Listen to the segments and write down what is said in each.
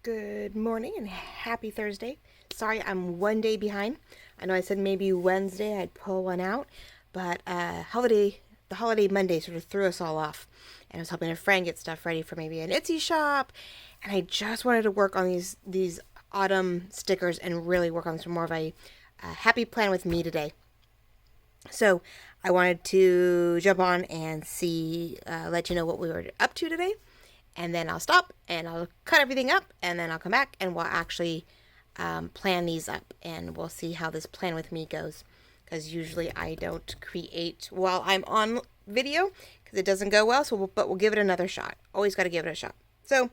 Good morning and happy Thursday. Sorry, I'm one day behind. I know I said maybe Wednesday I'd pull one out, but the holiday Monday sort of threw us all off. And I was helping a friend get stuff ready for maybe an Etsy shop, and I just wanted to work on these autumn stickers and really work on some more of a happy plan with me today. So I wanted to jump on and let you know what we were up to today, and then I'll stop and I'll cut everything up, and then I'll come back and we'll actually plan these up, and we'll see how this plan with me goes. Because usually I don't create while I'm on video because it doesn't go well. But we'll give it another shot. Always got to give it a shot. So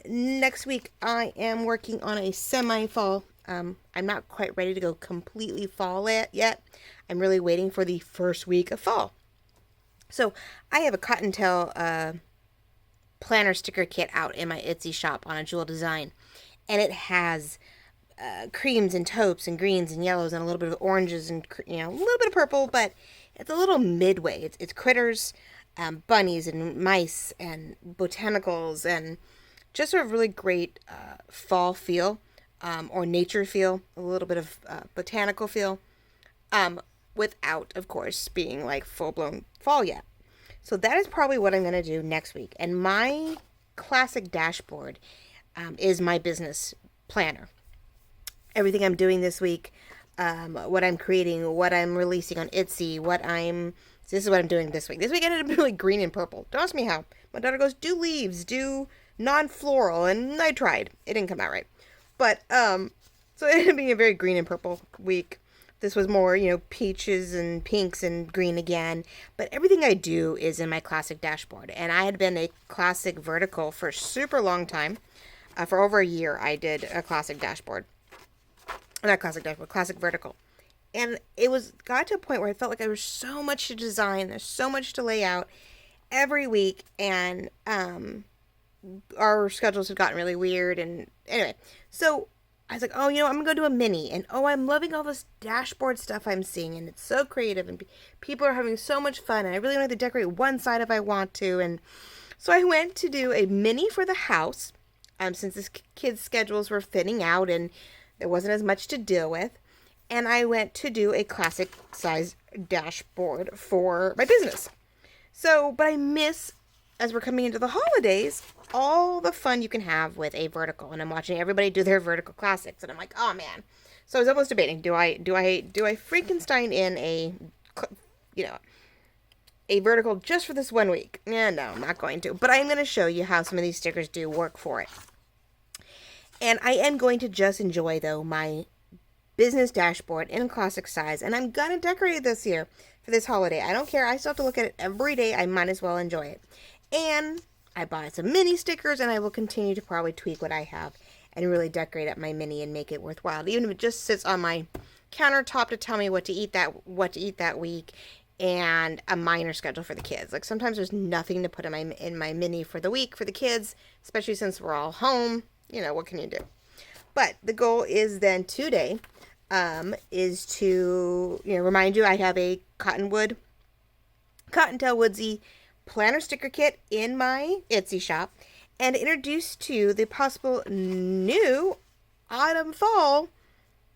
next week I am working on a semi-fall. I'm not quite ready to go completely fall yet. I'm really waiting for the first week of fall. So I have a cottontail planner sticker kit out in my Etsy shop on a Jewel Design, and it has creams and taupes and greens and yellows and a little bit of oranges and a little bit of purple, but it's a little midway. It's critters, bunnies and mice and botanicals, and just a really great fall feel, or nature feel, a little bit of botanical feel, without, of course, being like full-blown fall yet. So that is probably what I'm going to do next week. And my classic dashboard is my business planner. Everything I'm doing this week, what I'm creating, what I'm releasing on Etsy, this is what I'm doing this week. This week I ended up really green and purple. Don't ask me how. My daughter goes, do leaves, do non-floral, and I tried. It didn't come out right. But, so it ended up being a very green and purple week. This was more, peaches and pinks and green again. But everything I do is in my classic dashboard. And I had been a classic vertical for a super long time. For over a year, I did a classic dashboard. Not classic dashboard, classic vertical. And got to a point where I felt like there was so much to design. There's so much to lay out every week. And our schedules had gotten really weird. And anyway, so I was like, I'm going to go do a mini. And I'm loving all this dashboard stuff I'm seeing. And it's so creative. And people are having so much fun. And I really want to decorate one side if I want to. And so I went to do a mini for the house. Since this kids' schedules were thinning out and there wasn't as much to deal with. And I went to do a classic size dashboard for my business. So, but I miss, as we're coming into the holidays, all the fun you can have with a vertical. And I'm watching everybody do their vertical classics. And I'm like, oh man. So I was almost debating, do I Frankenstein in a vertical just for this 1 week? Yeah, no, I'm not going to. But I'm going to show you how some of these stickers do work for it. And I am going to just enjoy, though, my business dashboard in classic size. And I'm going to decorate it this year for this holiday. I don't care. I still have to look at it every day. I might as well enjoy it. And I bought some mini stickers, and I will continue to probably tweak what I have and really decorate up my mini and make it worthwhile. Even if it just sits on my countertop to tell me what to eat that week, and a minor schedule for the kids. Like sometimes there's nothing to put in my mini for the week for the kids, especially since we're all home. What can you do? But the goal is then today is to, remind you I have a Cottontail Woodsy planner sticker kit in my Etsy shop, and introduce to you the possible new autumn fall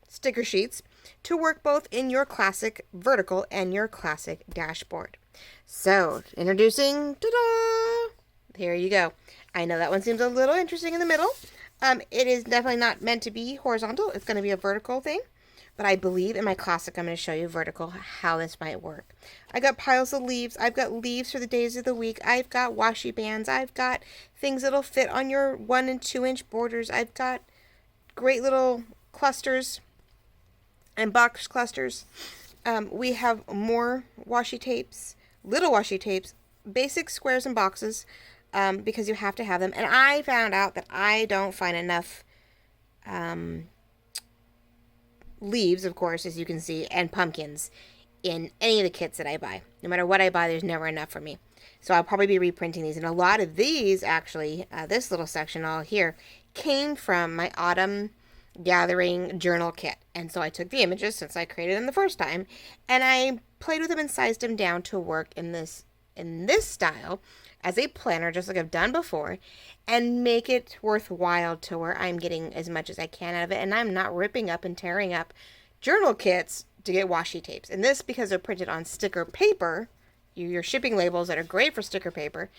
sticker sheets to work both in your classic vertical and your classic dashboard. So, introducing, ta-da! Here you go. I know that one seems a little interesting in the middle. It is definitely not meant to be horizontal. It's going to be a vertical thing. But I believe in my classic, I'm going to show you vertical how this might work. I got piles of leaves. I've got leaves for the days of the week. I've got washi bands. I've got things that'll fit on your 1 and 2 inch borders. I've got great little clusters and box clusters. We have more washi tapes, little washi tapes, basic squares and boxes. Because you have to have them. And I found out that I don't find enough leaves, of course, as you can see, and pumpkins in any of the kits that I buy. No matter what I buy, there's never enough for me. So I'll probably be reprinting these. And a lot of these, actually, this little section all here, came from my Autumn Gathering journal kit. And so I took the images, since I created them the first time, and I played with them and sized them down to work in this style. as a planner, just like I've done before, and make it worthwhile to where I'm getting as much as I can out of it, and I'm not ripping up and tearing up journal kits to get washi tapes. And this, because they're printed on sticker paper, your shipping labels that are great for sticker paper,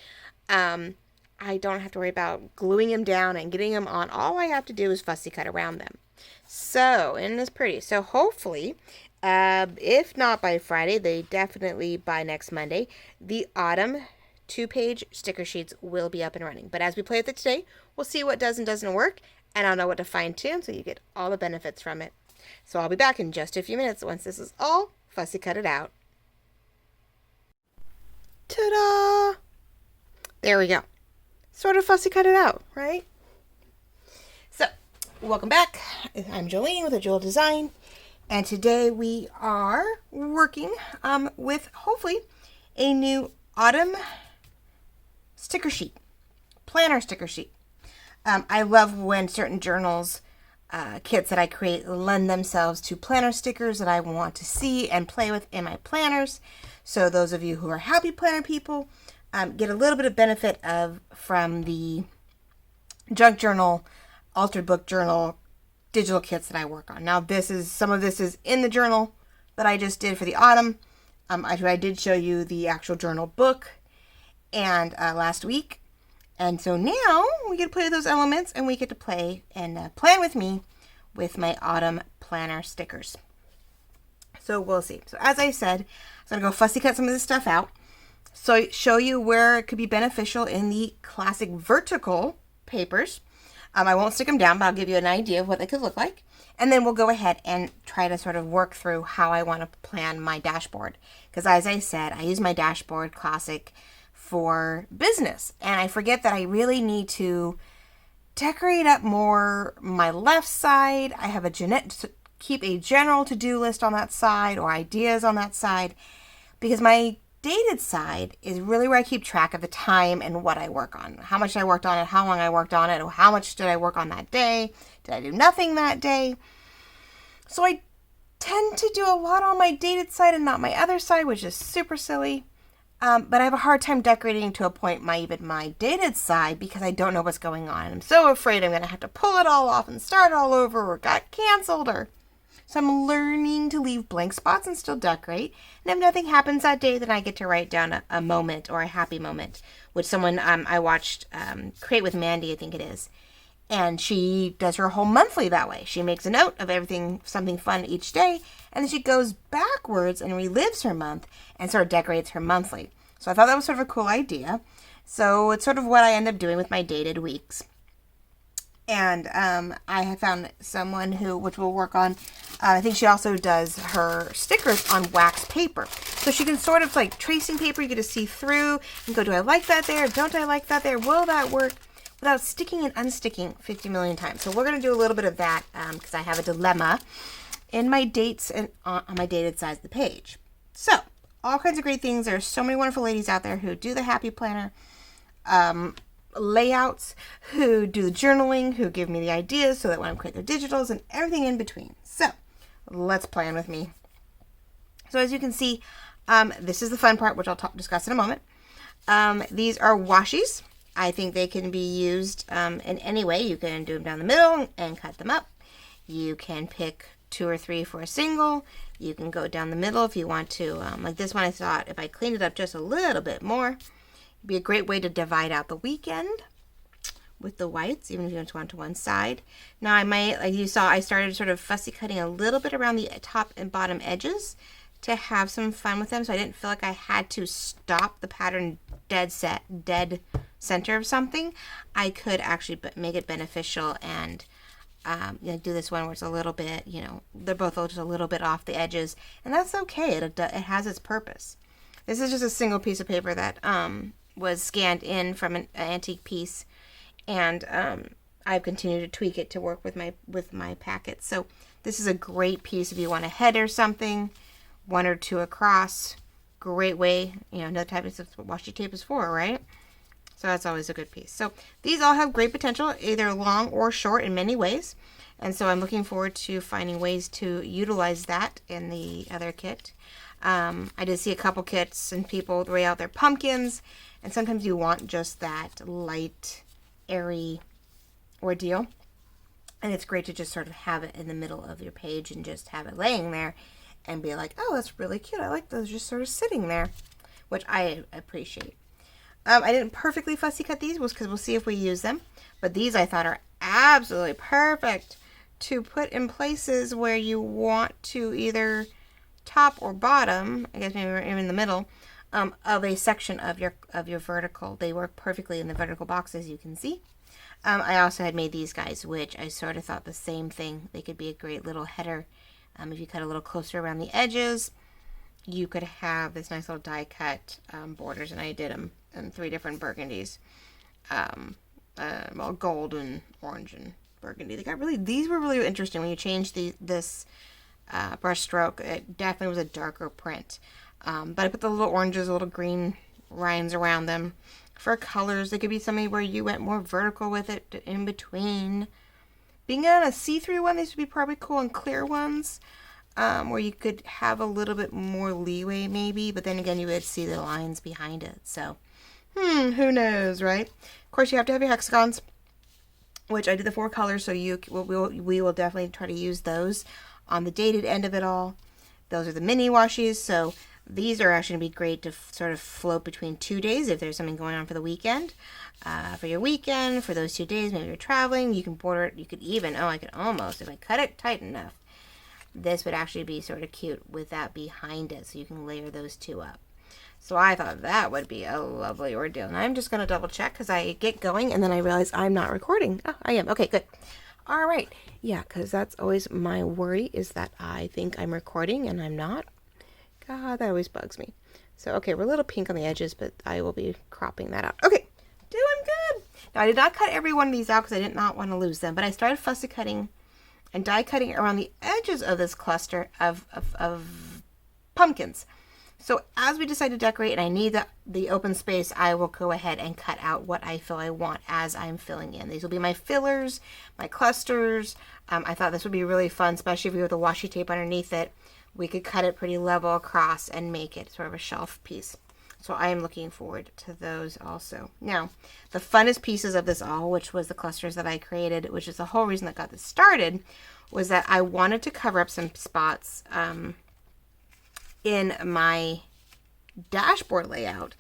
I don't have to worry about gluing them down and getting them on. All I have to do is fussy cut around them. So, and it's pretty. So hopefully, if not by Friday, they definitely by next Monday, the autumn 2-page sticker sheets will be up and running. But as we play with it today, we'll see what does and doesn't work, and I'll know what to fine tune so you get all the benefits from it. So I'll be back in just a few minutes once this is all fussy cut it out. Ta-da! There we go. Sort of fussy cut it out, right? So, welcome back. I'm Jolene with A Jewel Design, and today we are working with hopefully a new autumn sticker sheet, planner sticker sheet. I love when certain journals, kits that I create lend themselves to planner stickers that I want to see and play with in my planners. So those of you who are happy planner people get a little bit of benefit from the junk journal, altered book journal, digital kits that I work on. Now some of this is in the journal that I just did for the autumn. I did show you the actual journal book and last week. And so now we get to play with those elements, and we get to play and plan with me with my autumn planner stickers. So we'll see. So as I said, I'm going to go fussy cut some of this stuff out. So show you where it could be beneficial in the classic vertical papers. I won't stick them down, but I'll give you an idea of what they could look like. And then we'll go ahead and try to sort of work through how I want to plan my dashboard. Because as I said, I use my dashboard classic for business. And I forget that I really need to decorate up more my left side. I have keep a general to-do list on that side or ideas on that side, because my dated side is really where I keep track of the time and what I work on, how much I worked on it, how long I worked on it, or how much did I work on that day, did I do nothing that day. So I tend to do a lot on my dated side and not my other side, which is super silly. But I have a hard time decorating to a point my dated side, because I don't know what's going on. I'm so afraid I'm going to have to pull it all off and start all over, or got canceled, so I'm learning to leave blank spots and still decorate. And if nothing happens that day, then I get to write down a moment or a happy moment, which someone I watched Create with Mandy, I think it is. And she does her whole monthly that way. She makes a note of something fun each day, and then she goes backwards and relives her month and sort of decorates her monthly. So I thought that was sort of a cool idea. So it's sort of what I end up doing with my dated weeks. And I have found someone which we'll work on. I think she also does her stickers on wax paper. So she can sort of like tracing paper, you get to see through and go, do I like that there? Don't I like that there? Will that work? Without sticking and unsticking 50 million times. So we're going to do a little bit of that because I have a dilemma in my dates and on my dated side of the page. So all kinds of great things. There are so many wonderful ladies out there who do the happy planner layouts, who do the journaling, who give me the ideas so that when I'm creating their digitals and everything in between. So let's plan with me. So as you can see, this is the fun part, which I'll discuss in a moment. These are washies. I think they can be used in any way. You can do them down the middle and cut them up. You can pick 2 or 3 for a single. You can go down the middle if you want to. Like this one, I thought if I cleaned it up just a little bit more, it'd be a great way to divide out the weekend with the whites, even if you just want to one side. Now I might, like you saw, I started sort of fussy cutting a little bit around the top and bottom edges to have some fun with them, so I didn't feel like I had to stop the pattern dead center of something. I could actually make it beneficial and do this one where it's a little bit, they're both just a little bit off the edges, and that's okay. It has its purpose. This is just a single piece of paper that was scanned in from an antique piece, and I've continued to tweak it to work with my packet. So this is a great piece if you want to header something, 1 or 2 across. Great way, another type of what washi tape is for, right? So that's always a good piece. So these all have great potential, either long or short in many ways. And so I'm looking forward to finding ways to utilize that in the other kit. I did see a couple kits and people lay out their pumpkins And sometimes you want just that light, airy ordeal. And it's great to just sort of have it in the middle of your page and just have it laying there and be like, oh, that's really cute. I like those just sort of sitting there, which I appreciate. I didn't perfectly fussy cut these because we'll see if we use them. But these I thought are absolutely perfect to put in places where you want to either top or bottom, I guess maybe we're in the middle, of a section of your vertical. They work perfectly in the vertical boxes, you can see. I also had made these guys, which I sort of thought the same thing. They could be a great little header. If you cut a little closer around the edges, you could have this nice little die cut borders, and I did them in 3 different burgundies. Well, gold and orange and burgundy. These were really interesting when you change this brush stroke. It definitely was a darker print. But I put the little oranges, little green lines around them. For colors, it could be something where you went more vertical with it in between. Being on a see-through one, these would be probably cool, and clear ones, where you could have a little bit more leeway maybe, but then again you would see the lines behind it. So, who knows, right? Of course, you have to have your hexagons, which I did the 4 colors, so we will definitely try to use those on the dated end of it all. Those are the mini washies, so these are actually going to be great to sort of float between 2 days if there's something going on for the weekend. For your weekend, for those 2 days, maybe you're traveling, you can border it. You could even, I could almost, if I cut it tight enough, this would actually be sort of cute with that behind it, so you can layer those 2 up. So I thought that would be a lovely ordeal. And I'm just going to double check because I get going and then I realize I'm not recording. Oh, I am. Okay, good. All right. Yeah, because that's always my worry, is that I think I'm recording and I'm not. God, that always bugs me. So, okay, we're a little pink on the edges, but I will be cropping that out. Okay, doing good. Now, I did not cut every one of these out because I did not want to lose them, but I started fussy cutting and die cutting around the edges of this cluster of pumpkins. So as we decide to decorate and I need the open space, I will go ahead and cut out what I feel I want as I'm filling in. These will be my fillers, my clusters. I thought this would be really fun, especially if we have the washi tape underneath it. We could cut it pretty level across and make it sort of a shelf piece. So I am looking forward to those also. Now, the funnest pieces of this all, which was the clusters that I created, which is the whole reason that got this started, was that I wanted to cover up some spots in my dashboard layout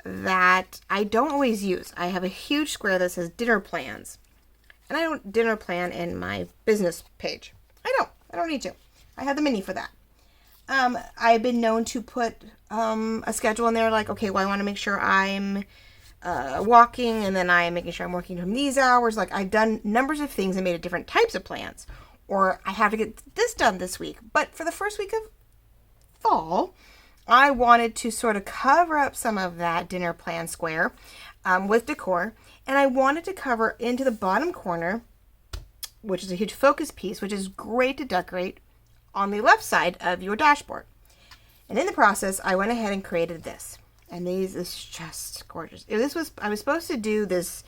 that I don't always use. I have a huge square that says dinner plans, and I don't dinner plan in my business page. I don't need to. I have the mini for that. I've been known to put a schedule in there, like, okay, well, I want to make sure I'm walking, and then I'm making sure I'm working from these hours. Like, I've done numbers of things and made it different types of plans. Or I have to get this done this week. But for the first week of fall, I wanted to sort of cover up some of that dinner plan square with decor. And I wanted to cover into the bottom corner, which is a huge focus piece, which is great to decorate on the left side of your dashboard. And in the process, I went ahead and created this. And these is just gorgeous. I was supposed to do this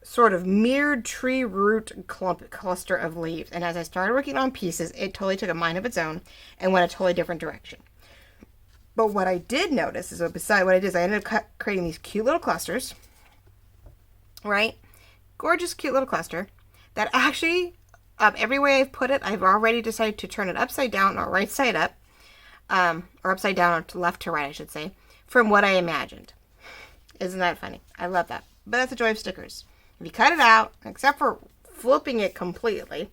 sort of mirrored tree root cluster of leaves. And as I started working on pieces, it totally took a mind of its own and went a totally different direction. But what I did notice is, beside what I did, is I ended up creating these cute little clusters, right? Gorgeous, cute little cluster that actually, every way I've put it, I've already decided to turn it upside down or right side up, or upside down or to left to right, I should say, from what I imagined. Isn't that funny? I love that. But that's the joy of stickers. If you cut it out, except for flipping it completely,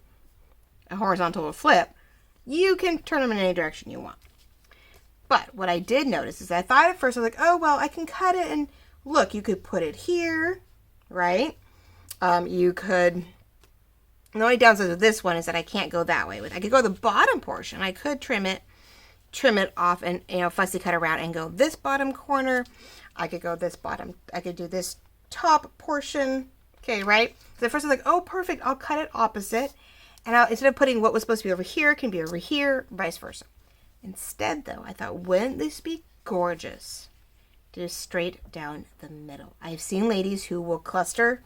a horizontal flip, you can turn them in any direction you want. But what I did notice is I thought at first, I was like, oh, well, I can cut it and look, you could put it here, right? You could, the only downside of this one is that I can't go that way with. I could go the bottom portion. I could trim it off and, fussy cut around and go this bottom corner. I could go this bottom. I could do this top portion. Okay, right? So at first I was like, oh, perfect. I'll cut it opposite. And instead of putting what was supposed to be over here, it can be over here, vice versa. Instead, though, I thought, wouldn't this be gorgeous to do straight down the middle? I've seen ladies who will cluster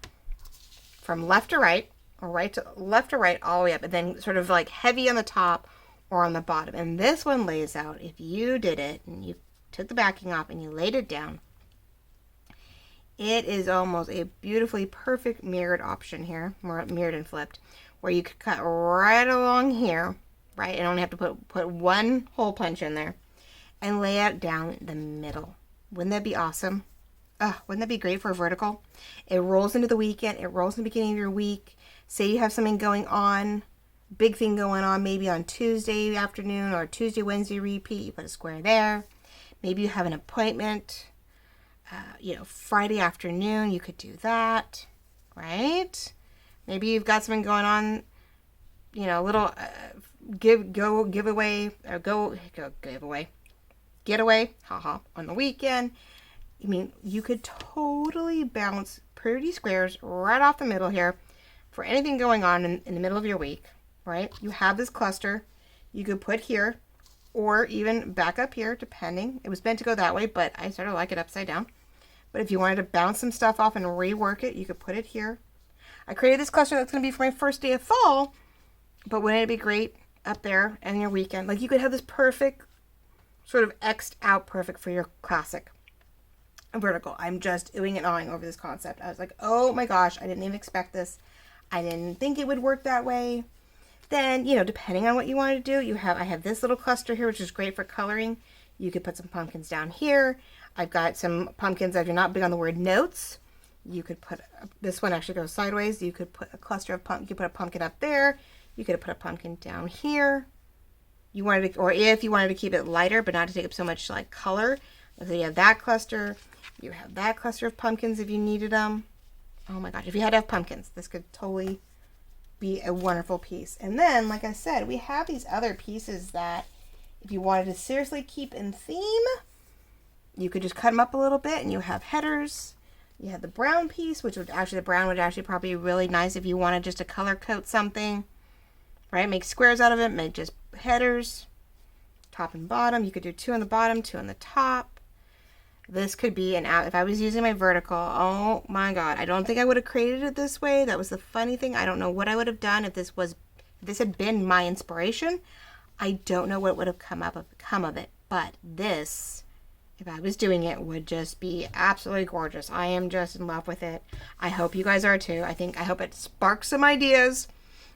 from left to right, or right to left to right, all the way up, and then sort of like heavy on the top or on the bottom. And this one lays out, if you did it and you took the backing off and you laid it down, It is almost a beautifully perfect mirrored option here, more mirrored and flipped, where you could cut right along here, right, and only have to put one hole punch in there and lay it down the middle. Wouldn't that be awesome? Wouldn't that be great for a vertical? It rolls into the weekend. It rolls in the beginning of your week. Say you have something going on, big thing going on, maybe on Tuesday afternoon or Tuesday, Wednesday repeat. You put a square there. Maybe you have an appointment, Friday afternoon. You could do that, right? Maybe you've got something going on, a little giveaway getaway, on the weekend. I mean, you could totally bounce pretty squares right off the middle here for anything going on in the middle of your week, right? You have this cluster you could put here or even back up here, depending. It was meant to go that way, but I sort of like it upside down. But if you wanted to bounce some stuff off and rework it, you could put it here. I created this cluster that's going to be for my first day of fall, but wouldn't it be great up there and your weekend? Like, you could have this perfect, sort of X'd out perfect for your classic vertical. I'm just oohing and awing over this concept. I was like, oh my gosh, I didn't even expect this. I didn't think it would work that way. Then, depending on what you want to do, I have this little cluster here, which is great for coloring. You could put some pumpkins down here. I've got some pumpkins. If you're not big on the word notes, you could put, this one actually goes sideways. You could put a cluster of pumpkin. You could put a pumpkin up there. You could put a pumpkin down here. Or if you wanted to keep it lighter, but not to take up so much like color. So you have that cluster. You have that cluster of pumpkins if you needed them. Oh my gosh, if you had to have pumpkins, this could totally be a wonderful piece. And then, like I said, we have these other pieces that if you wanted to seriously keep in theme, you could just cut them up a little bit and you have headers. You have the brown piece, the brown would actually probably be really nice if you wanted just to color code something, right? Make squares out of it, make just headers, top and bottom. You could do 2 on the bottom, 2 on the top. This could be if I was using my vertical, oh my God, I don't think I would have created it this way. That was the funny thing. I don't know what I would have done if this had been my inspiration. I don't know what would have come of it. But this, if I was doing it, would just be absolutely gorgeous. I am just in love with it. I hope you guys are too. I hope it sparks some ideas.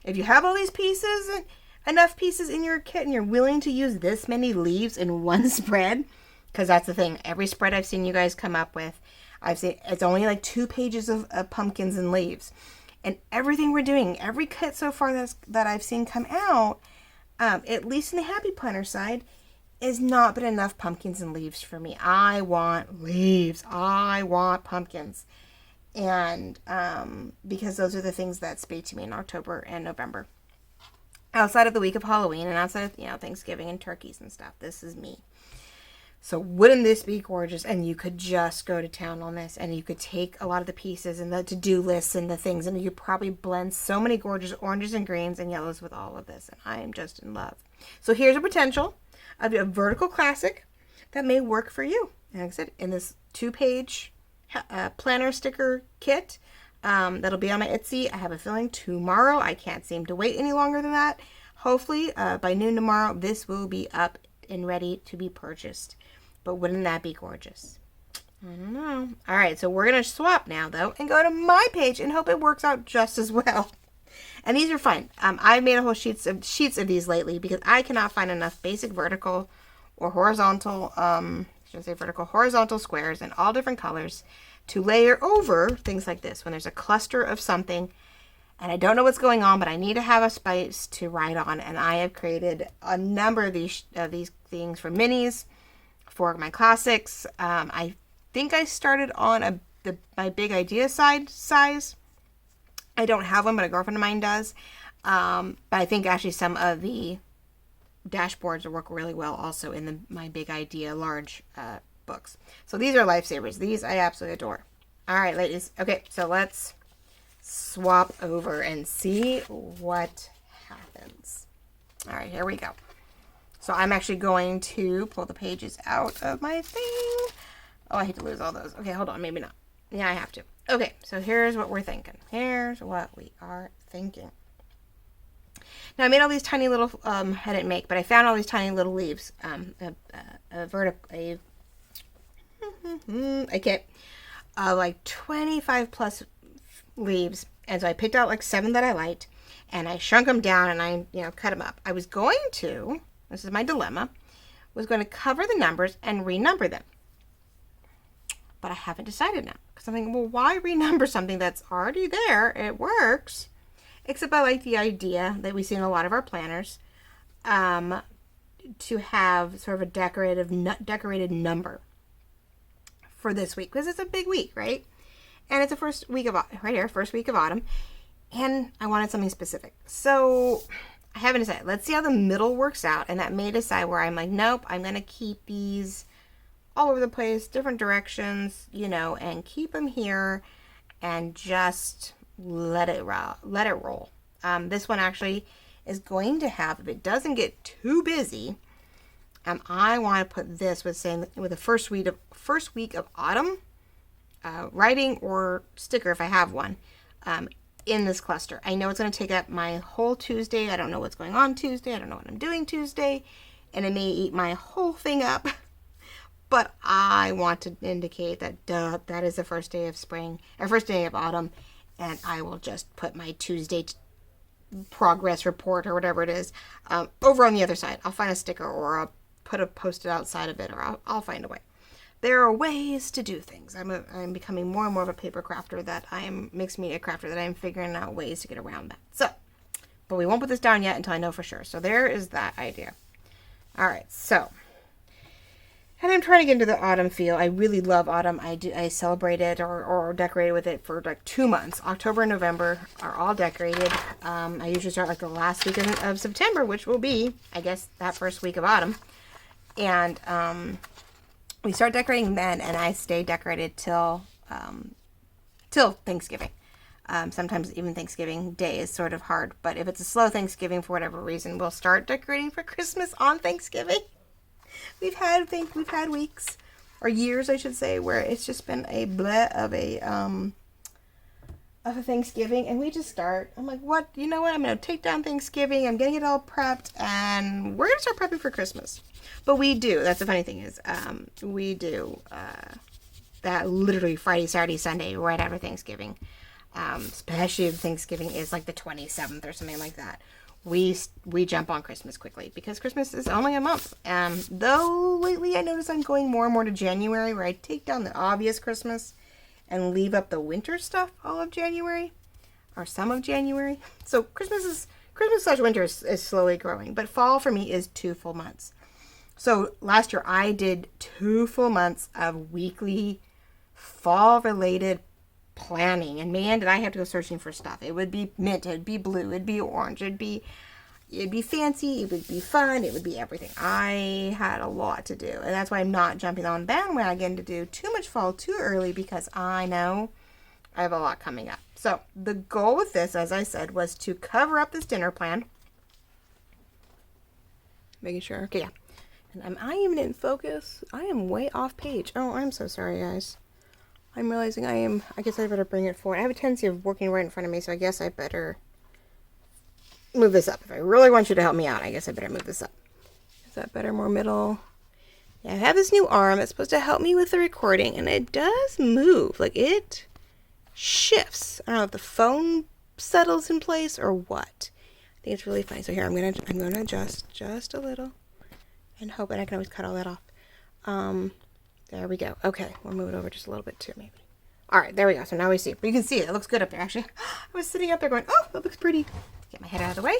If you have all these pieces, enough pieces in your kit, and you're willing to use this many leaves in one spread, because that's the thing. Every spread I've seen you guys come up with, I've seen it's only like 2 pages of pumpkins and leaves. And everything we're doing, every kit so far that I've seen come out, at least in the Happy Planner side, is not been enough pumpkins and leaves for me. I want leaves. I want pumpkins. And because those are the things that speak to me in October and November. Outside of the week of Halloween and outside of, Thanksgiving and turkeys and stuff. This is me. So wouldn't this be gorgeous? And you could just go to town on this, and you could take a lot of the pieces and the to-do lists and the things, and you could probably blend so many gorgeous oranges and greens and yellows with all of this. And I am just in love. So here's a potential of a vertical classic that may work for you. And like I said, in this 2-page planner sticker kit, that'll be on my Etsy. I have a feeling tomorrow. I can't seem to wait any longer than that. Hopefully by noon tomorrow, this will be up and ready to be purchased. But wouldn't that be gorgeous? I don't know. All right, so we're going to swap now, though, and go to my page and hope it works out just as well. And these are fine. I've made a whole sheets of these lately because I cannot find enough basic vertical or horizontal, horizontal squares in all different colors to layer over things like this when there's a cluster of something and I don't know what's going on, but I need to have a space to write on. And I have created a number of these things for minis, for my classics. I think I started on my big idea size. I don't have one, but a girlfriend of mine does. But I think actually some of the dashboards will work really well also in my big idea large books. So these are lifesavers. These I absolutely adore. All right, ladies. Okay, so let's swap over and see what happens. All right, here we go. So I'm actually going to pull the pages out of my thing. Oh, I hate to lose all those. Okay, hold on. Maybe not. Yeah, I have to. Okay, so here's what we're thinking. Here's what we are thinking. Now, I made all these tiny little, I didn't make, but I found all these tiny little leaves. A kit like 25 plus leaves. And so I picked out like 7 that I liked, and I shrunk them down, and I, cut them up. I was going to, this is my dilemma, was going to cover the numbers and renumber them. But I haven't decided now. Because I'm thinking, well, why renumber something that's already there? It works. Except I like the idea that we see in a lot of our planners, to have sort of a decorated number for this week. Because it's a big week, right? And it's the first week of, right here, first week of autumn. And I wanted something specific. So I haven't decided. Let's see how the middle works out. And that may decide where I'm like, nope, I'm going to keep these all over the place, different directions, and keep them here and just let it roll. This one actually is going to have, if it doesn't get too busy, I want to put this with the first week of autumn, writing or sticker if I have one, in this cluster. I know it's going to take up my whole Tuesday. I don't know what's going on Tuesday. I don't know what I'm doing Tuesday, and it may eat my whole thing up. But I want to indicate that that is the first day of spring, or first day of autumn, and I will just put my Tuesday progress report or whatever it is over on the other side. I'll find a sticker, or I'll put a post-it outside of it, or I'll find a way. There are ways to do things. I'm becoming more and more of a paper crafter, mixed media crafter, that I'm figuring out ways to get around that. So, but we won't put this down yet until I know for sure. So there is that idea. All right, so. And I'm trying to get into the autumn feel. I really love autumn. I celebrate it or decorate with it for like 2 months. October and November are all decorated. I usually start like the last week of September, which will be, I guess, that first week of autumn. And we start decorating then, and I stay decorated till Thanksgiving. Sometimes even Thanksgiving Day is sort of hard. But if it's a slow Thanksgiving for whatever reason, we'll start decorating for Christmas on Thanksgiving. We've had weeks, or years, I should say, where it's just been a bleh of a Thanksgiving, and we just start. I'm like, what? You know what? I'm going to take down Thanksgiving. I'm getting it all prepped, and we're going to start prepping for Christmas. But we do. That's the funny thing is, we do that literally Friday, Saturday, Sunday, right after Thanksgiving. Especially if Thanksgiving is like the 27th or something like that. We jump on Christmas quickly because Christmas is only a month. Though lately I notice I'm going more and more to January, where I take down the obvious Christmas and leave up the winter stuff all of January, or some of January. So Christmas/winter is slowly growing, but fall for me is 2 full months. So last year I did 2 full months of weekly fall related planning, and man, did I have to go searching for stuff. It would be mint, it'd be blue, it'd be orange, it'd be fancy, it would be fun, it would be everything. I had a lot to do, and that's why I'm not jumping on bandwagon to do too much fall too early, because I know I have a lot coming up. So the goal with this, as I said, was to cover up this dinner plan. Making sure, okay, yeah. And am I even in focus? I am way off page. Oh, I'm so sorry, guys. I'm realizing I guess I better bring it forward. I have a tendency of working right in front of me, so I guess I better move this up. If I really want you to help me out, I guess I better move this up. Is that better? More middle? Yeah, I have this new arm that's supposed to help me with the recording, and it does move. Like, it shifts. I don't know if the phone settles in place or what. I think it's really funny. So here, I'm gonna adjust just a little and hope, and I can always cut all that off. There we go. Okay, we'll move it over just a little bit too, maybe. All right, there we go. So now we see. But you can see it. It looks good up there, actually. I was sitting up there going, oh, that looks pretty. Get my head out of the way.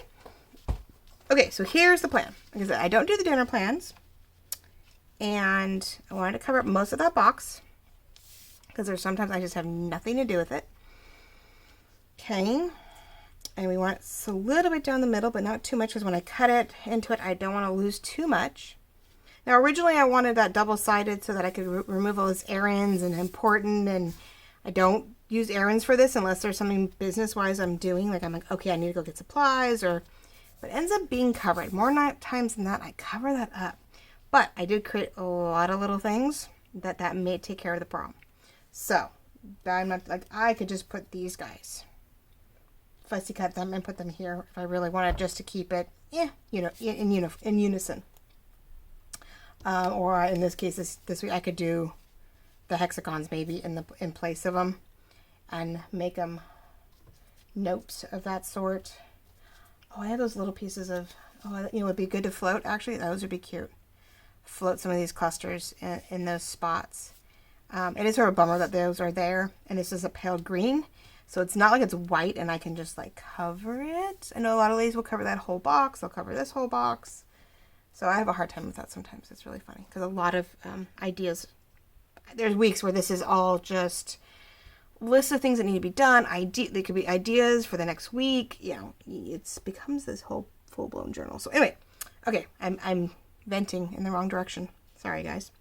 Okay, so here's the plan. Like I said, I don't do the dinner plans. And I wanted to cover up most of that box, because there's sometimes I just have nothing to do with it. Okay. And we want it a little bit down the middle, but not too much, because when I cut it into it, I don't want to lose too much. Now, originally I wanted that double-sided so that I could remove all those errands and important, and I don't use errands for this unless there's something business-wise I'm doing. Like, I'm like, okay, I need to go get supplies, but it ends up being covered. More times than that, I cover that up. But I did create a lot of little things that may take care of the problem. So, I'm not, like, I could just put these guys, fussy cut them and put them here if I really wanted, just to keep it, in unison. Or in this case, this week I could do the hexagons maybe in place of them and make them notes of that sort. Oh, I have those little pieces of, it'd be good to float. Actually, those would be cute. Float some of these clusters in those spots. It is sort of a bummer that those are there, and this is a pale green, so it's not like it's white and I can just like cover it. I know a lot of ladies will cover that whole box. They'll cover this whole box. So I have a hard time with that sometimes. It's really funny because a lot of ideas, there's weeks where this is all just lists of things that need to be done. They could be ideas for the next week. It becomes this whole full-blown journal. So anyway, okay, I'm venting in the wrong direction. Sorry, guys.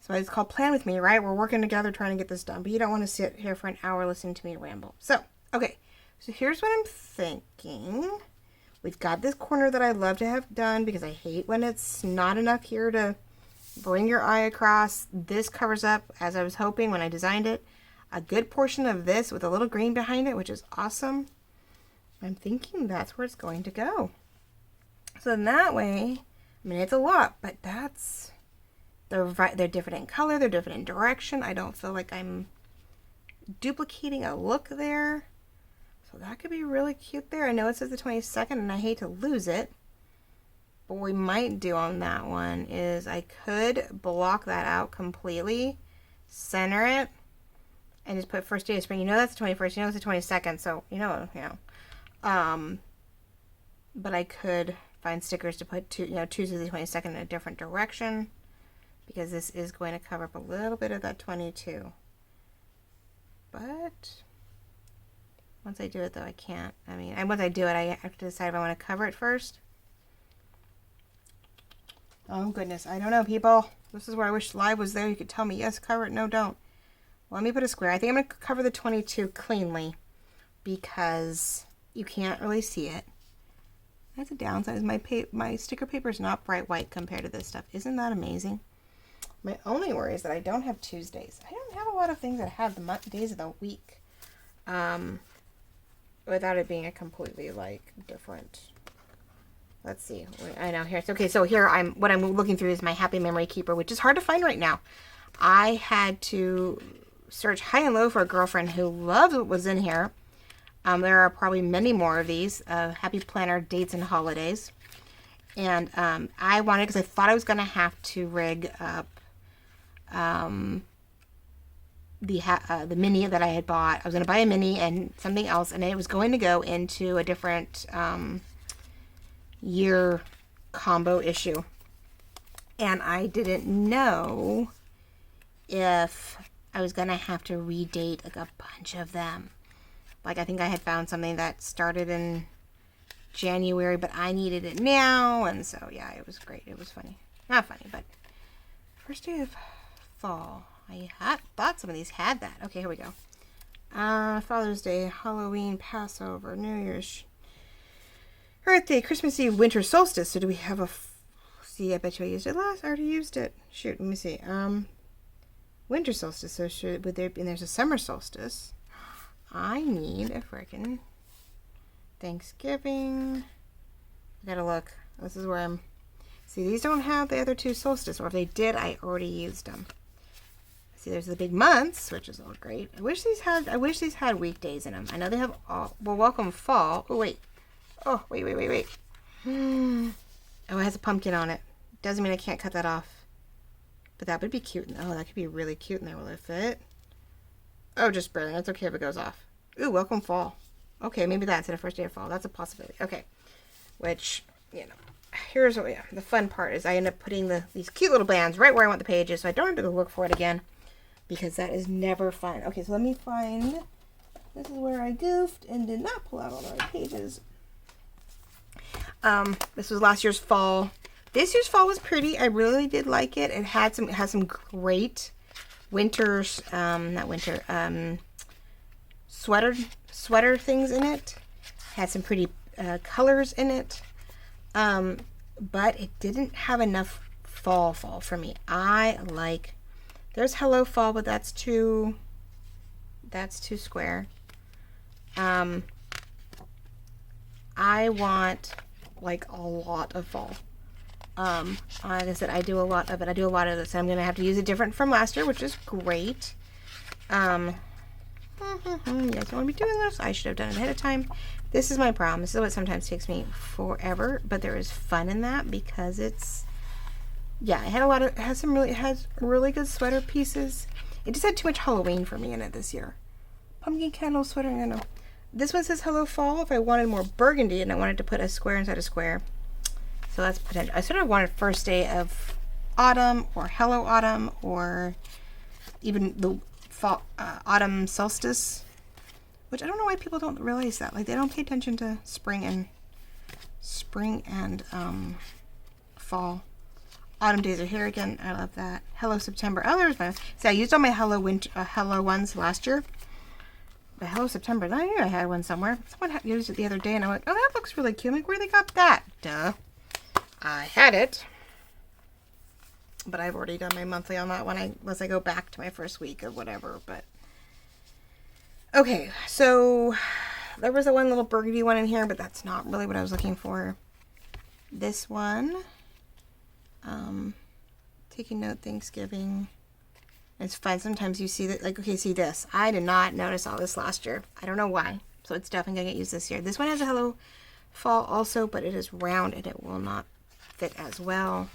So it's called Plan With Me, right? We're working together trying to get this done, but you don't want to sit here for an hour listening to me ramble. So, okay, so here's what I'm thinking. We've got this corner that I love to have done because I hate when it's not enough here to bring your eye across. This covers up, as I was hoping when I designed it, a good portion of this with a little green behind it, which is awesome. I'm thinking that's where it's going to go. So in that way, I mean, it's a lot, but they're different in color, they're different in direction. I don't feel like I'm duplicating a look there. So that could be really cute there. I know it says the 22nd and I hate to lose it. But what we might do on that one is I could block that out completely, center it, and just put first day of spring. You know that's the 21st, you know it's the 22nd, so but I could find stickers to put Tuesday the 22nd in a different direction, because this is going to cover up a little bit of that 22. But once I do it, though, I can't. I mean, once I do it, I have to decide if I want to cover it first. Oh, goodness. I don't know, people. This is where I wish live was there. You could tell me, yes, cover it. No, don't. Well, let me put a square. I think I'm going to cover the 22 cleanly because you can't really see it. That's a downside. My sticker paper is not bright white compared to this stuff. Isn't that amazing? My only worry is that I don't have Tuesdays. I don't have a lot of things that have the days of the week. Without it being a completely different. Let's see. I know here. Okay, so here what I'm looking through is my Happy Memory Keeper, which is hard to find right now. I had to search high and low for a girlfriend who loved what was in here. There are probably many more of these Happy Planner dates and holidays, and I wanted, because I thought I was going to have to rig up the mini that I had bought. I was going to buy a mini and something else, and it was going to go into a different year combo issue. And I didn't know if I was going to have to redate a bunch of them. I think I had found something that started in January, but I needed it now. And so, yeah, it was great. It was funny. Not funny, but first day of fall. I thought some of these had that. Okay, here we go. Father's Day, Halloween, Passover, New Year's, Earth Day, Christmas Eve, Winter Solstice. So do we have see, I bet you I used it last. I already used it. Shoot, let me see. Winter Solstice. So and there's a Summer Solstice. I need a frickin' Thanksgiving. I gotta look. This is where see, these don't have the other two solstices, or if they did, I already used them. See, there's the big months, which is all great. I wish these had weekdays in them. I know they have all. Well, welcome fall. Oh wait. Oh wait. Oh, it has a pumpkin on it. Doesn't mean I can't cut that off. But that would be cute. Oh, that could be really cute in there. Will it fit? Oh, just barely. That's okay if it goes off. Ooh, welcome fall. Okay, maybe that's the first day of fall. That's a possibility. Okay. Which, here's what the fun part is I end up putting these cute little bands right where I want the pages, so I don't have to go look for it again, because that is never fun. Okay, so let me find, this is where I goofed and did not pull out all the right pages. This was last year's fall. This year's fall was pretty. I really did like it. It has some great winters, not winter, sweater things in it. Had some pretty colors in it, but it didn't have enough fall for me. There's Hello Fall, but that's too square. I want a lot of fall. Like I said, I do a lot of it. I do a lot of this. I'm going to have to use it different from last year, which is great. You guys don't want to be doing this. I should have done it ahead of time. This is my problem. This is what sometimes takes me forever, but there is fun in that because it's, yeah, it has really good sweater pieces. It just had too much Halloween for me in it this year. Pumpkin candle sweater, I know. This one says Hello Fall. If I wanted more burgundy and I wanted to put a square inside a square. So that's potential. I sort of wanted first day of autumn or Hello Autumn or even the fall, autumn solstice, which I don't know why people don't realize that. Like they don't pay attention to spring and fall. Autumn days are here again. I love that. Hello September. Oh, there's my. See, I used all my Hello Winter, Hello ones last year. But Hello September. I knew I had one somewhere. Someone used it the other day, and I'm like, oh, that looks really cute. I'm like, where they got that? Duh. I had it, but I've already done my monthly on that one. Unless I go back to my first week or whatever. But okay, so there was a one little burgundy one in here, but that's not really what I was looking for. This one, taking note Thanksgiving. It's fun. Sometimes you see that, like, okay, see this. I did not notice all this last year. I don't know why. So it's definitely going to get used this year. This one has a Hello Fall also, but it is round and it will not fit as well.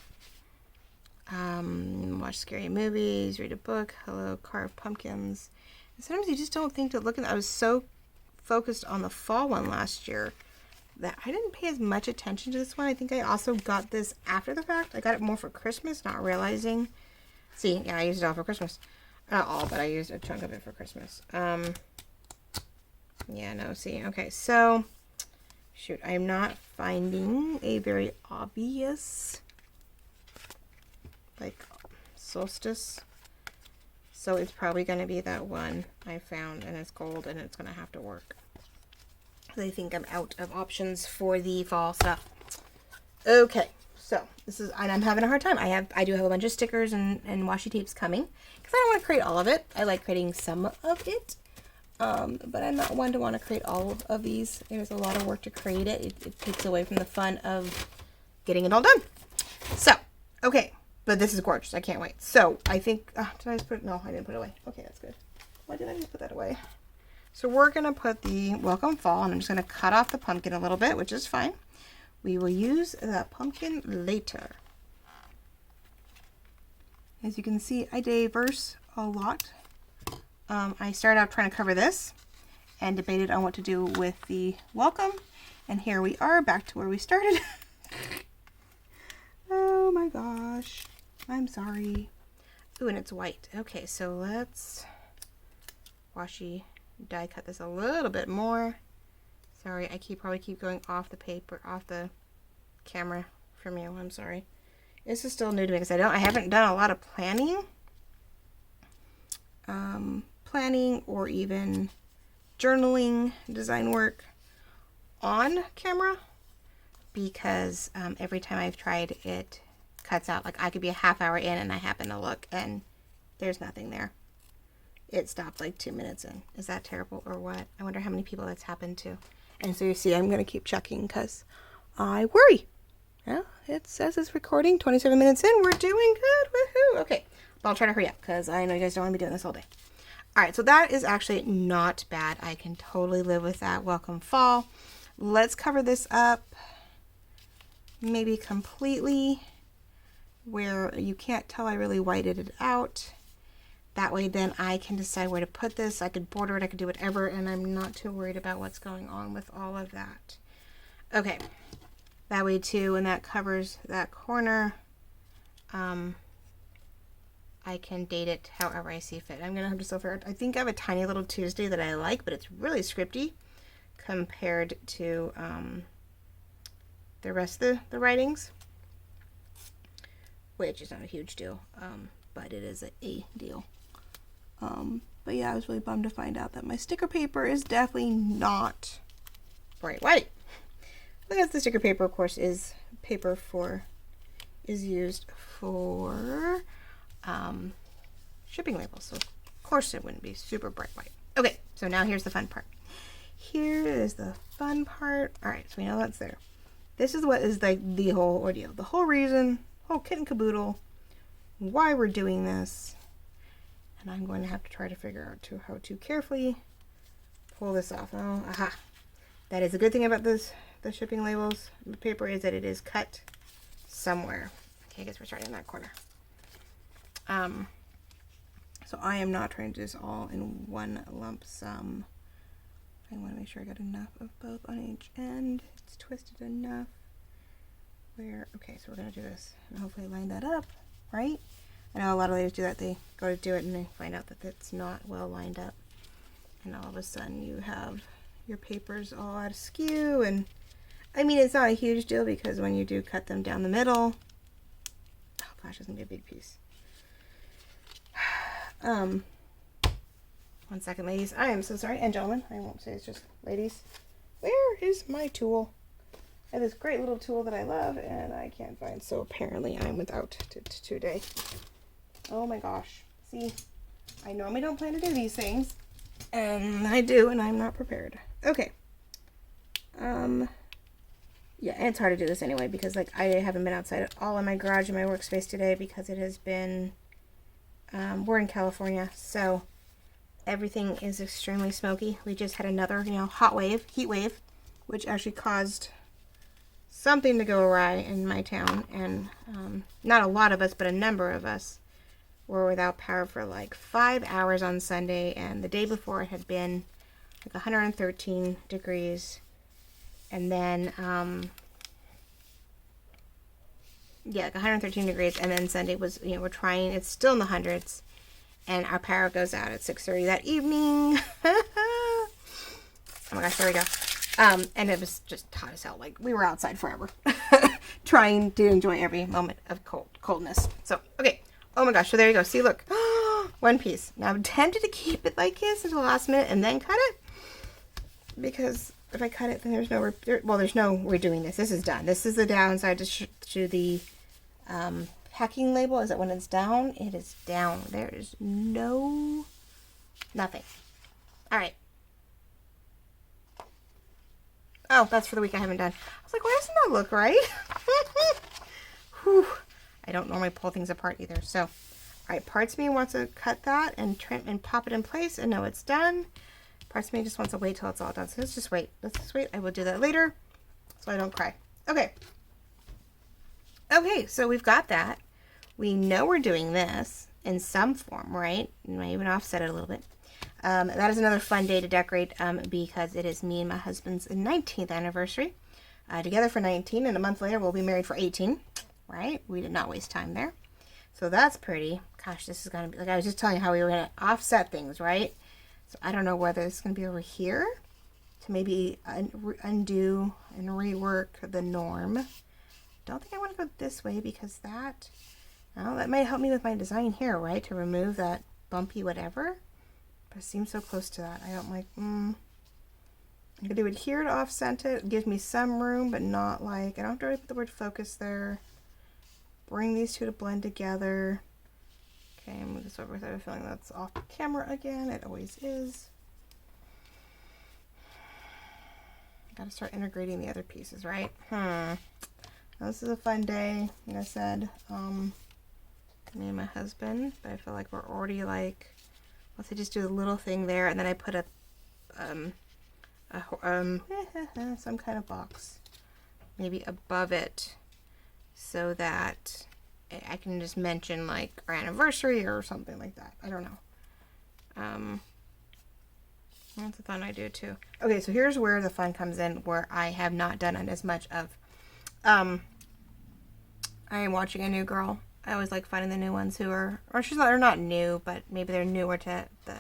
Watch scary movies, read a book, hello, carve pumpkins. And sometimes you just don't think to look at. I was so focused on the fall one last year that I didn't pay as much attention to this one. I think I also got this after the fact. I got it more for Christmas, not realizing. See, yeah, I used it all for Christmas. Not all, but I used a chunk of it for Christmas. Yeah, no, see, okay, so shoot, I'm not finding a very obvious, like, solstice. So it's probably going to be that one I found, and it's gold, and it's going to have to work. I think I'm out of options for the fall stuff. Okay, so this is, and I'm having a hard time. I do have a bunch of stickers and washi tapes coming, because I don't want to create all of it. I like creating some of it. But I'm not one to want to create all of these. There's a lot of work to create it. It takes away from the fun of getting it all done. So, okay. But this is gorgeous. I can't wait. So, I think, did I just put it? No, I didn't put it away. Okay, that's good. Why did I just put that away? So, we're going to put the Welcome Fall, and I'm just going to cut off the pumpkin a little bit, which is fine. We will use that pumpkin later. As you can see, I diverse a lot. I started out trying to cover this and debated on what to do with the welcome. And here we are back to where we started. Oh my gosh. I'm sorry. Ooh, and it's white. Okay, so let's washi die cut this a little bit more. Sorry, I probably keep going off the paper, off the camera from you. I'm sorry. This is still new to me because I haven't done a lot of planning. Planning or even journaling design work on camera, because every time I've tried it cuts out. Like I could be a half hour in and I happen to look and there's nothing there. It stopped like 2 minutes in. Is that terrible or what? I wonder how many people that's happened to. And so you see, I'm going to keep checking because I worry. Yeah, it says it's recording 27 minutes in. We're doing good. Woohoo. Okay. But I'll try to hurry up because I know you guys don't want to be doing this all day. All right, so that is actually not bad. I can totally live with that. Welcome Fall. Let's cover this up maybe completely where you can't tell I really whited it out. That way then I can decide where to put this. I could border it, I could do whatever, and I'm not too worried about what's going on with all of that. Okay, that way too, and that covers that corner. I can date it however I see fit. I'm going to have to silver it. I think I have a tiny little Tuesday that I like, but it's really scripty compared to the rest of the writings, which is not a huge deal, but it is a deal. But yeah, I was really bummed to find out that my sticker paper is definitely not bright white. Because the sticker paper, of course, is used for shipping labels, so of course it wouldn't be super bright white. Okay, so now here's the fun part. Here is the fun part. All right, so we know that's there. This is what is like the whole ordeal. The whole reason, whole kit and caboodle, why we're doing this. And I'm going to have to try to figure out how to carefully pull this off. Oh, aha. That is a good thing about the shipping labels. The paper is that it is cut somewhere. Okay, I guess we're starting in that corner. So I am not trying to do this all in one lump sum. I want to make sure I got enough of both on each end. It's twisted enough. Okay, so we're going to do this and hopefully line that up, right? I know a lot of ladies do that. They go to do it and they find out that it's not well lined up. And all of a sudden you have your papers all out of skew. And I mean, it's not a huge deal because when you do cut them down the middle, oh gosh, it's going to be a big piece. 1 second, ladies. I am so sorry. And gentlemen, I won't say it's just ladies. Where is my tool? I have this great little tool that I love and I can't find. So apparently I'm without today. Oh my gosh. See, I normally don't plan to do these things. And I do, and I'm not prepared. Okay. Yeah, and it's hard to do this anyway because like I haven't been outside at all in my garage in my workspace today because it has been, we're in California, so everything is extremely smoky. We just had another, heat wave, which actually caused something to go awry in my town. And not a lot of us, but a number of us were without power for like 5 hours on Sunday. And the day before it had been like 113 degrees. And then, yeah, like 113 degrees. And then Sunday was, we're trying, it's still in the hundreds. And our power goes out at 6:30 that evening. Oh my gosh, there we go. And it was just hot as hell. Like, we were outside forever. Trying to enjoy every moment of coldness. So, okay. Oh my gosh, so there you go. See, look. One piece. Now, I'm tempted to keep it like this until the last minute and then cut it. Because if I cut it, then there's no redoing this. This is done. This is the downside to the packing label, is that when it's down, it is down. There is nothing. All right. Oh, that's for the week I haven't done. I was like, why doesn't that look right? Whew. I don't normally pull things apart either. So, all right, parts of me wants to cut that and trim and pop it in place and know it's done. Parts of me just wants to wait till it's all done. So let's just wait. I will do that later so I don't cry. Okay. Okay, so we've got that. We know we're doing this in some form, right? You might even offset it a little bit. That is another fun day to decorate because it is me and my husband's 19th anniversary. Together for 19, and a month later we'll be married for 18, right? We did not waste time there. So that's pretty. Gosh, this is going to be, like I was just telling you how we were going to offset things, right? So I don't know whether it's going to be over here to maybe undo and rework the norm. Don't think I want to go this way because that might help me with my design here, right? To remove that bumpy whatever. But it seems so close to that. I don't like, I'm going to do it here to offset it. It gives me some room, but not like, I don't have to really put the word focus there. Bring these two to blend together. Okay, move this over. I have a feeling that's off camera again. It always is. Got to start integrating the other pieces, right? This is a fun day, like I said. Me and my husband, but I feel like we're already like, let's just do a little thing there, and then I put some kind of box maybe above it so that I can just mention like our anniversary or something like that. I don't know. That's a fun idea too. Okay, so here's where the fun comes in, where I have not done as much of. I am watching a new girl. I always like finding the new ones who are, or they're not new, but maybe they're newer to the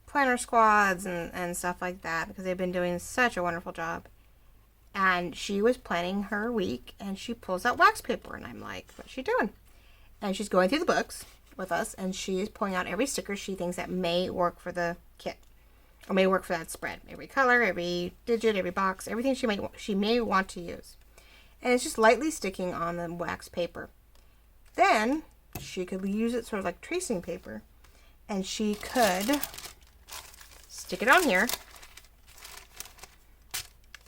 planner squads and stuff like that, because they've been doing such a wonderful job. And she was planning her week, and she pulls out wax paper, and I'm like, what's she doing? And she's going through the books with us, and she's pulling out every sticker she thinks that may work for the kit, or may work for that spread. Every color, every digit, every box, everything she may want to use. And it's just lightly sticking on the wax paper. Then she could use it sort of like tracing paper, and she could stick it on here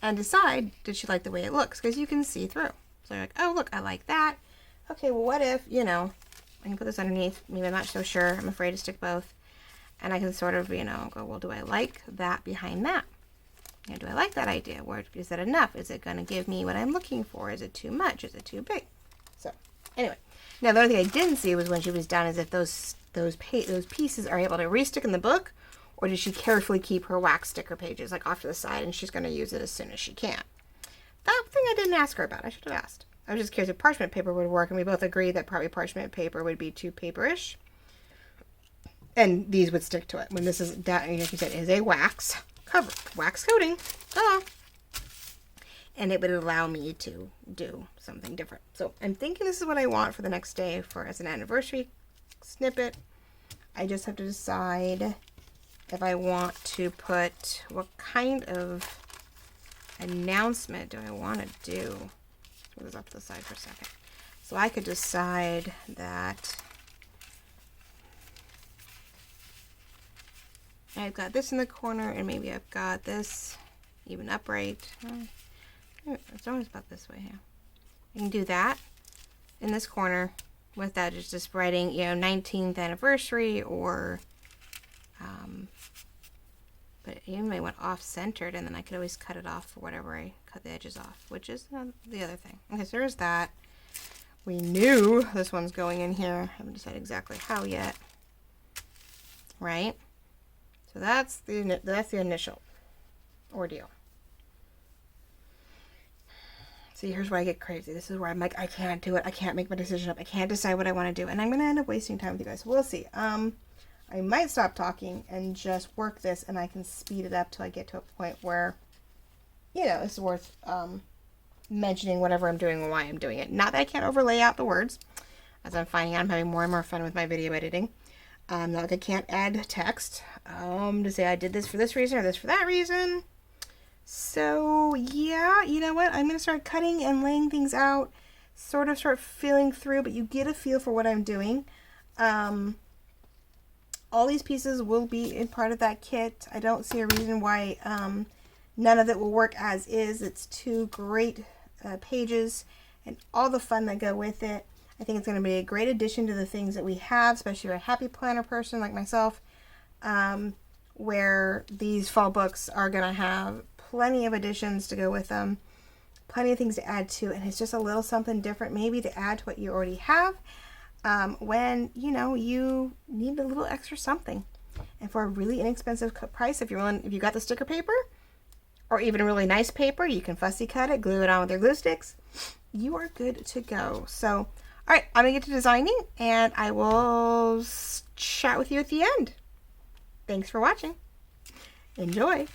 and decide, did she like the way it looks? Because you can see through. So you're like, oh, look, I like that. Okay, well, what if, you know, I can put this underneath. Maybe I'm not so sure. I'm afraid to stick both. And I can sort of, you know, go, well, do I like that behind that? You know, do I like that idea? Or is that enough? Is it going to give me what I'm looking for? Is it too much? Is it too big? So, anyway. Now, the other thing I didn't see was when she was done is if those pieces are able to re-stick in the book, or does she carefully keep her wax sticker pages like off to the side and she's going to use it as soon as she can? That thing I didn't ask her about. I should have asked. I was just curious if parchment paper would work, and we both agreed that probably parchment paper would be too paperish. And these would stick to it. When this is, like you said, is a wax cover, wax coating. And it would allow me to do something different. So I'm thinking this is what I want for the next day for as an anniversary snippet. I just have to decide if I want to put, what kind of announcement do I want to do? Let's move this up to the side for a second. So I could decide that I've got this in the corner, and maybe I've got this even upright. It's always about this way here. I can do that in this corner with that, just writing, you know, 19th anniversary, or but you may want off-centered, and then I could always cut it off for whatever I cut the edges off, which is the other thing. Okay, so there's that. We knew this one's going in here. I haven't decided exactly how yet. Right? So that's the initial ordeal. See, here's where I get crazy. This is where I'm like, I can't do it. I can't make my decision up. I can't decide what I want to do. And I'm going to end up wasting time with you guys. We'll see. I might stop talking and just work this, and I can speed it up till I get to a point where, you know, it's worth mentioning whatever I'm doing and why I'm doing it. Not that I can't overlay out the words, as I'm finding out I'm having more and more fun with my video editing. Not that I can't add text to say I did this for this reason or this for that reason. So, yeah, you know what? I'm going to start cutting and laying things out, sort of start feeling through, but you get a feel for what I'm doing. All these pieces will be in part of that kit. I don't see a reason why none of it will work as is. It's two great pages and all the fun that go with it. I think it's going to be a great addition to the things that we have, especially if you're a happy planner person like myself, where these fall books are going to have plenty of additions to go with them, plenty of things to add to, and it's just a little something different maybe to add to what you already have when, you know, you need a little extra something. And for a really inexpensive price, if you got the sticker paper, or even a really nice paper, you can fussy cut it, glue it on with your glue sticks, you are good to go. So, all right, I'm going to get to designing, and I will chat with you at the end. Thanks for watching. Enjoy.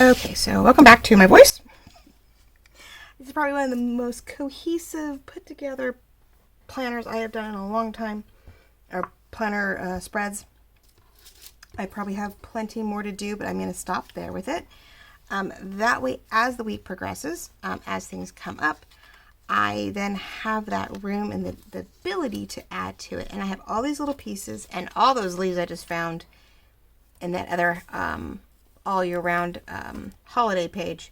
Okay, so welcome back to my voice. This is probably one of the most cohesive, put together planners I have done in a long time, or planner spreads. I probably have plenty more to do, but I'm going to stop there with it. That way, as the week progresses, as things come up, I then have that room and the ability to add to it. And I have all these little pieces and all those leaves I just found in that other all year round holiday page.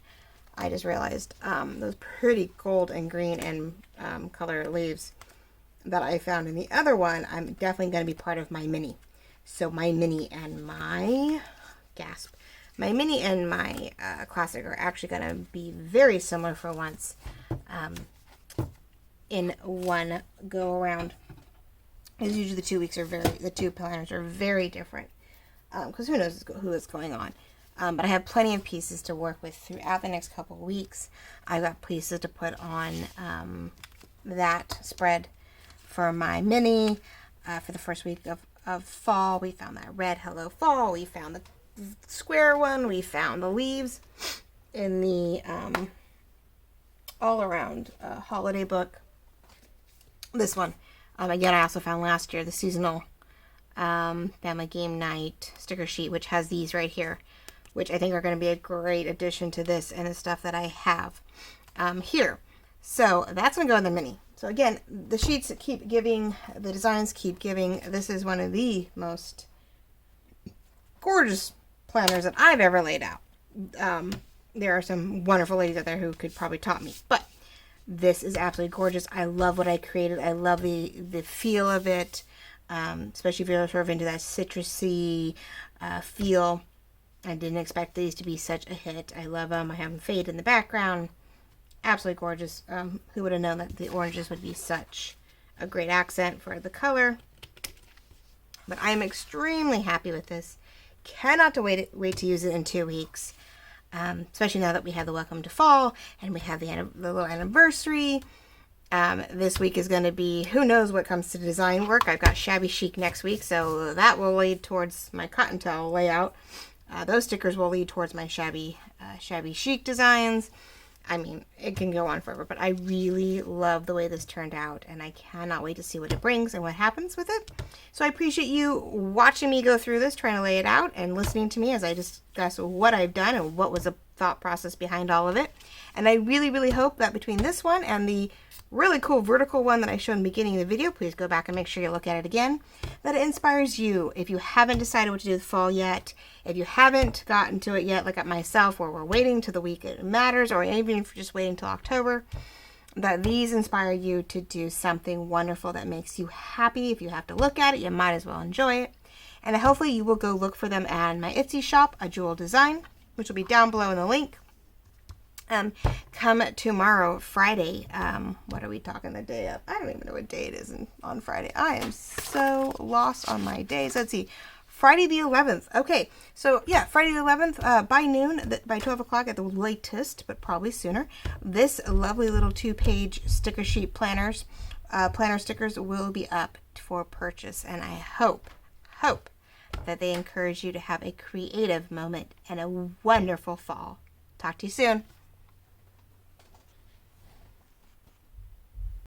I just realized those pretty gold and green and color leaves that I found in the other one, I'm definitely going to be part of my mini. So my mini and my classic are actually going to be very similar for once in one go around. Because usually the two planners are very different. Because who knows who is going on. But I have plenty of pieces to work with throughout the next couple of weeks. I've got pieces to put on that spread for my mini for the first week of fall. We found that red Hello Fall. We found the square one. We found the leaves in the all around holiday book. This one. Again, I also found last year the seasonal family game night sticker sheet, which has these right here, which I think are going to be a great addition to this and the stuff that I have here. So that's going to go in the mini. So again, the sheets that keep giving, the designs keep giving. This is one of the most gorgeous planners that I've ever laid out. There are some wonderful ladies out there who could probably top me, but this is absolutely gorgeous. I love what I created. I love the feel of it, especially if you're sort of into that citrusy feel. I didn't expect these to be such a hit. I love them. I have them fade in the background. Absolutely gorgeous. Who would have known that the oranges would be such a great accent for the color? But I am extremely happy with this. Cannot wait to use it in 2 weeks. Especially now that we have the Welcome to Fall and we have the little anniversary. This week is going to be, who knows what comes to design work. I've got Shabby Chic next week, so that will lead towards my cotton towel layout. Those stickers will lead towards my Shabby Chic designs. I mean, it can go on forever, but I really love the way this turned out, and I cannot wait to see what it brings and what happens with it. So I appreciate you watching me go through this, trying to lay it out, and listening to me as I discuss what I've done and what was the thought process behind all of it. And I really, really hope that between this one and the really cool vertical one that I showed in the beginning of the video, please go back and make sure you look at it again, that it inspires you. If you haven't decided what to do with fall yet, if you haven't gotten to it yet, like myself, where we're waiting till the week it matters, or even if you're just waiting till October, that these inspire you to do something wonderful that makes you happy. If you have to look at it, you might as well enjoy it. And hopefully you will go look for them at my Etsy shop, A Jewel Design, which will be down below in the link. Come tomorrow, Friday. What are we talking the day of? I don't even know what day it is on Friday. I am so lost on my days. Let's see. Friday the 11th. Okay, so yeah, Friday the 11th, by noon, by 12 o'clock at the latest, but probably sooner, this lovely little 2-page sticker sheet planner stickers will be up for purchase. And I hope that they encourage you to have a creative moment and a wonderful fall. Talk to you soon.